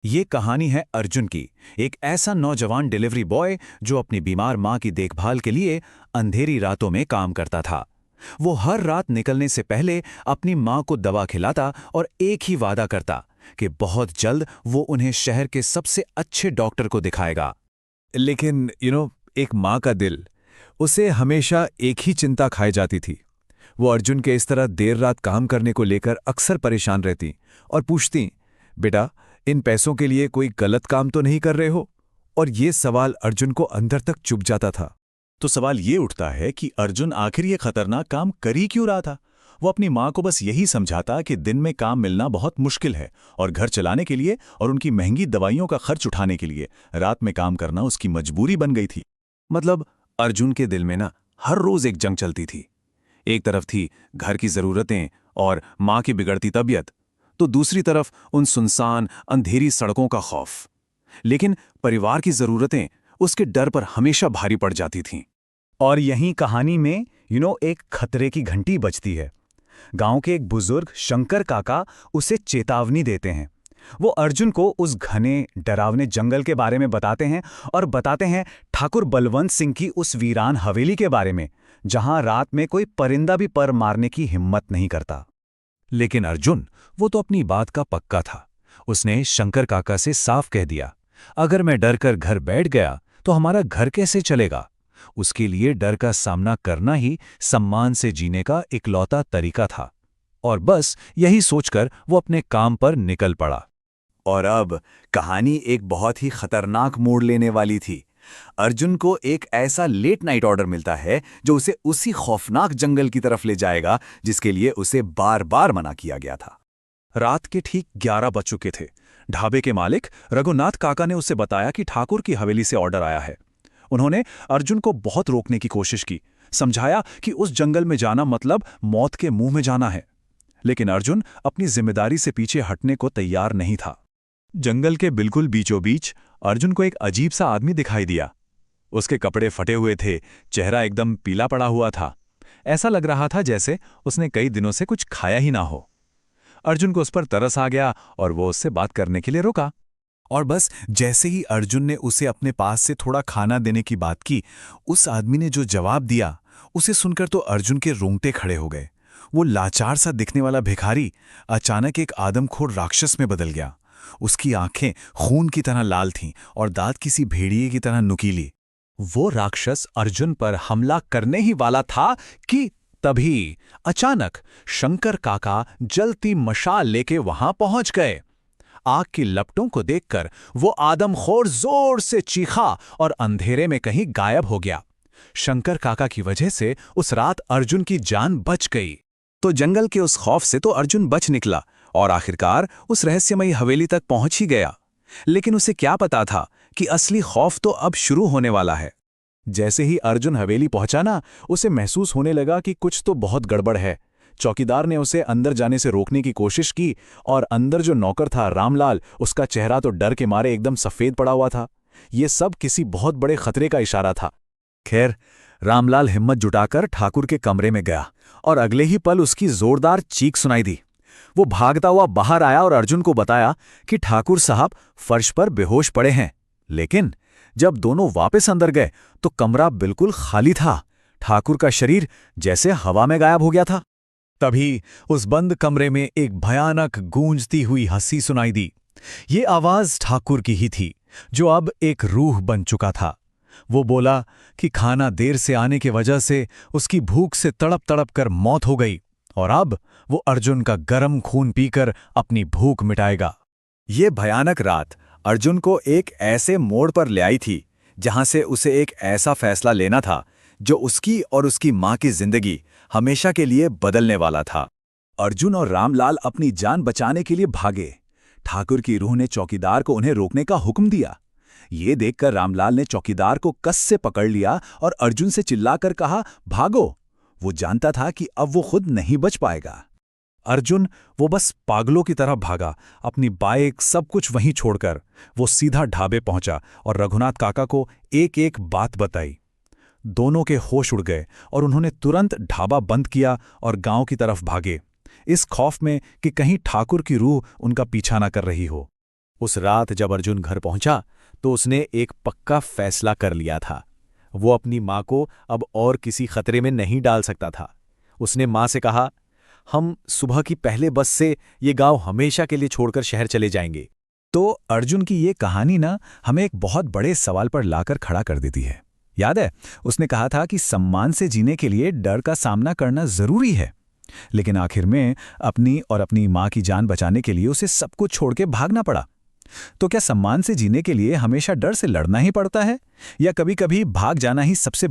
ये कहानी है अर्जुन की। एक ऐसा नौजवान डिलीवरी बॉय जो अपनी बीमार मां की देखभाल के लिए अंधेरी रातों में काम करता था। वो हर रात निकलने से पहले अपनी मां को दवा खिलाता और एक ही वादा करता कि बहुत जल्द वो उन्हें शहर के सबसे अच्छे डॉक्टर को दिखाएगा। लेकिन एक माँ का दिल, उसे हमेशा एक ही चिंता खाई जाती थी। वो अर्जुन के इस तरह देर रात काम करने को लेकर अक्सर परेशान रहती और पूछती, बेटा, इन पैसों के लिए कोई गलत काम तो नहीं कर रहे हो? और ये सवाल अर्जुन को अंदर तक चुभ जाता था। तो सवाल ये उठता है कि अर्जुन आखिर ये खतरनाक काम कर ही क्यों रहा था। वो अपनी मां को बस यही समझाता कि दिन में काम मिलना बहुत मुश्किल है और घर चलाने के लिए और उनकी महंगी दवाइयों का खर्च उठाने के लिए रात में काम करना उसकी मजबूरी बन गई थी। मतलब अर्जुन के दिल में ना हर रोज एक जंग चलती थी। एक तरफ थी घर की जरूरतें और मां की बिगड़ती तबीयत, तो दूसरी तरफ उन सुनसान अंधेरी सड़कों का खौफ। लेकिन परिवार की जरूरतें उसके डर पर हमेशा भारी पड़ जाती थीं। और यहीं कहानी में एक खतरे की घंटी बजती है। गांव के एक बुजुर्ग शंकर काका उसे चेतावनी देते हैं। वो अर्जुन को उस घने डरावने जंगल के बारे में बताते हैं और बताते हैं ठाकुर बलवंत सिंह की उस वीरान हवेली के बारे में, जहां रात में कोई परिंदा भी पर मारने की हिम्मत नहीं करता। लेकिन अर्जुन, वो तो अपनी बात का पक्का था। उसने शंकर काका से साफ कह दिया, अगर मैं डर कर घर बैठ गया तो हमारा घर कैसे चलेगा? उसके लिए डर का सामना करना ही सम्मान से जीने का इकलौता तरीका था। और बस यही सोचकर वो अपने काम पर निकल पड़ा। और अब कहानी एक बहुत ही खतरनाक मोड़ लेने वाली थी। अर्जुन को एक ऐसा लेट नाइट ऑर्डर मिलता है जो उसे उसी खौफनाक जंगल की तरफ ले जाएगा जिसके लिए उसे बार बार मना किया गया था। रात के ठीक 11 बज चुके थे। ढाबे के मालिक रघुनाथ काका ने उसे बताया कि ठाकुर की हवेली से ऑर्डर आया है। उन्होंने अर्जुन को बहुत रोकने की कोशिश की, समझाया कि उस जंगल में जाना मतलब मौत के मुंह में जाना है। लेकिन अर्जुन अपनी जिम्मेदारी से पीछे हटने को तैयार नहीं था। जंगल के बिल्कुल बीचों बीच अर्जुन को एक अजीब सा आदमी दिखाई दिया। उसके कपड़े फटे हुए थे, चेहरा एकदम पीला पड़ा हुआ था। ऐसा लग रहा था जैसे उसने कई दिनों से कुछ खाया ही ना हो। अर्जुन को उस पर तरस आ गया और वो उससे बात करने के लिए रुका। और बस जैसे ही अर्जुन ने उसे अपने पास से थोड़ा खाना देने की बात की, उस आदमी ने जो जवाब दिया उसे सुनकर तो अर्जुन के रोंगटे खड़े हो गए। वो लाचार सा दिखने वाला भिखारी अचानक एक आदमखोर राक्षस में बदल गया। उसकी आंखें खून की तरह लाल थीं और दांत किसी भेड़िए की तरह नुकीली। वो राक्षस अर्जुन पर हमला करने ही वाला था कि तभी अचानक शंकर काका जलती मशाल लेके वहां पहुंच गए। आग की लपटों को देखकर वो आदमखोर जोर से चीखा और अंधेरे में कहीं गायब हो गया। शंकर काका की वजह से उस रात अर्जुन की जान बच गई। तो जंगल के उस खौफ से तो अर्जुन बच निकला और आखिरकार उस रहस्यमयी हवेली तक पहुंच ही गया। लेकिन उसे क्या पता था कि असली खौफ तो अब शुरू होने वाला है। जैसे ही अर्जुन हवेली पहुंचा ना, उसे महसूस होने लगा कि कुछ तो बहुत गड़बड़ है। चौकीदार ने उसे अंदर जाने से रोकने की कोशिश की और अंदर जो नौकर था रामलाल, उसका चेहरा तो डर के मारे एकदम सफेद पड़ा हुआ था। ये सब किसी बहुत बड़े खतरे का इशारा था। खैर, रामलाल हिम्मत जुटाकर ठाकुर के कमरे में गया और अगले ही पल उसकी जोरदार चीख सुनाई दी। वो भागता हुआ बाहर आया और अर्जुन को बताया कि ठाकुर साहब फर्श पर बेहोश पड़े हैं। लेकिन जब दोनों वापस अंदर गए तो कमरा बिल्कुल खाली था। ठाकुर का शरीर जैसे हवा में गायब हो गया था। तभी उस बंद कमरे में एक भयानक गूंजती हुई हंसी सुनाई दी। ये आवाज ठाकुर की ही थी, जो अब एक रूह बन चुका था। वो बोला कि खाना देर से आने की वजह से उसकी भूख से तड़प तड़प कर मौत हो गई और अब वो अर्जुन का गर्म खून पीकर अपनी भूख मिटाएगा। ये भयानक रात अर्जुन को एक ऐसे मोड़ पर ले आई थी जहां से उसे एक ऐसा फैसला लेना था जो उसकी और उसकी मां की जिंदगी हमेशा के लिए बदलने वाला था। अर्जुन और रामलाल अपनी जान बचाने के लिए भागे। ठाकुर की रूह ने चौकीदार को उन्हें रोकने का हुक्म दिया। ये देखकर रामलाल ने चौकीदार को कस से पकड़ लिया और अर्जुन से चिल्लाकर कहा, भागो। वो जानता था कि अब वो खुद नहीं बच पाएगा। अर्जुन वो बस पागलों की तरह भागा, अपनी बाइक सब कुछ वहीं छोड़कर। वो सीधा ढाबे पहुंचा और रघुनाथ काका को एक एक बात बताई। दोनों के होश उड़ गए और उन्होंने तुरंत ढाबा बंद किया और गांव की तरफ भागे, इस खौफ में कि कहीं ठाकुर की रूह उनका पीछा न कर रही हो। उस रात जब अर्जुन घर पहुंचा तो उसने एक पक्का फैसला कर लिया था। वो अपनी माँ को अब और किसी खतरे में नहीं डाल सकता था। उसने माँ से कहा, हम सुबह की पहले बस से ये गांव हमेशा के लिए छोड़कर शहर चले जाएंगे। तो अर्जुन की ये कहानी ना हमें एक बहुत बड़े सवाल पर लाकर खड़ा कर देती है। याद है, उसने कहा था कि सम्मान से जीने के लिए डर का सामना करना जरूरी है, लेकिन आखिर में अपनी और अपनी माँ की जान बचाने के लिए उसे सब कुछ छोड़ के भागना पड़ा। तो क्या सम्मान से जीने के लिए हमेशा डर से लड़ना ही पड़ता है, या कभी-कभी भाग जाना ही सबसे